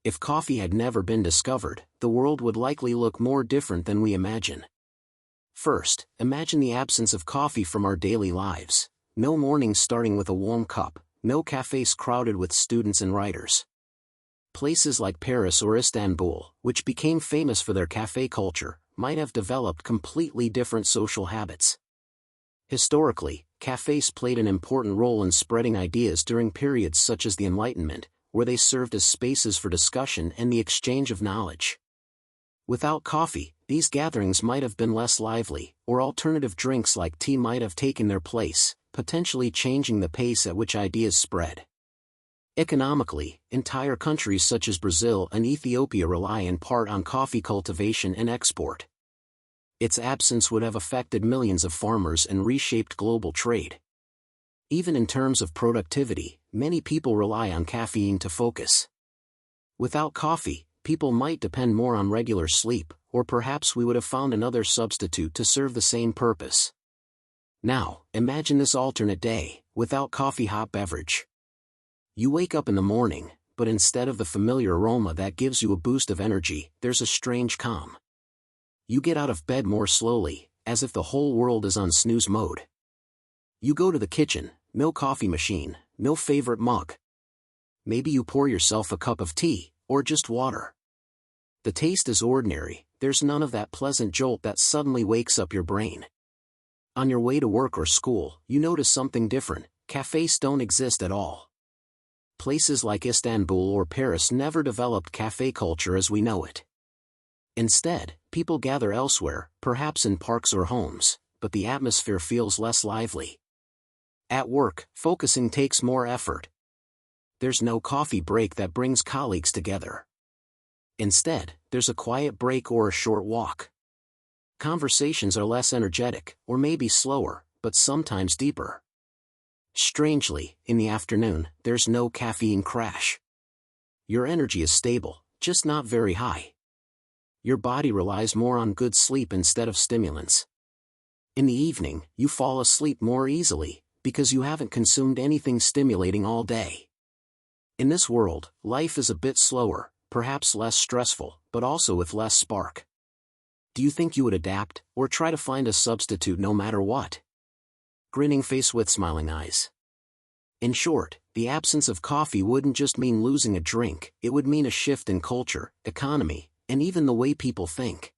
If coffee had never been discovered, the world would likely look more different than we imagine. First, imagine the absence of coffee from our daily lives. No mornings starting with a warm cup, no cafés crowded with students and writers. Places like Paris or Istanbul, which became famous for their café culture, might have developed completely different social habits. Historically, cafés played an important role in spreading ideas during periods such as the Enlightenment, where they served as spaces for discussion and the exchange of knowledge. Without coffee, these gatherings might have been less lively, or alternative drinks like tea might have taken their place, potentially changing the pace at which ideas spread. Economically, entire countries such as Brazil and Ethiopia rely in part on coffee cultivation and export. Its absence would have affected millions of farmers and reshaped global trade. Even in terms of productivity, many people rely on caffeine to focus. Without coffee, people might depend more on regular sleep, or perhaps we would have found another substitute to serve the same purpose. Now, imagine this alternate day, without coffee-hot beverage. You wake up in the morning, but instead of the familiar aroma that gives you a boost of energy, there's a strange calm. You get out of bed more slowly, as if the whole world is on snooze mode. You go to the kitchen, no coffee machine, no favorite mug. Maybe you pour yourself a cup of tea, or just water. The taste is ordinary, there's none of that pleasant jolt that suddenly wakes up your brain. On your way to work or school, you notice something different: cafés don't exist at all. Places like Istanbul or Paris never developed café culture as we know it. Instead, people gather elsewhere, perhaps in parks or homes, but the atmosphere feels less lively. At work, focusing takes more effort. There's no coffee break that brings colleagues together. Instead, there's a quiet break or a short walk. Conversations are less energetic, or maybe slower, but sometimes deeper. Strangely, in the afternoon, there's no caffeine crash. Your energy is stable, just not very high. Your body relies more on good sleep instead of stimulants. In the evening, you fall asleep more easily, because you haven't consumed anything stimulating all day. In this world, life is a bit slower, perhaps less stressful, but also with less spark. Do you think you would adapt, or try to find a substitute no matter what? Grinning face with smiling eyes. In short, the absence of coffee wouldn't just mean losing a drink, it would mean a shift in culture, economy, and even the way people think.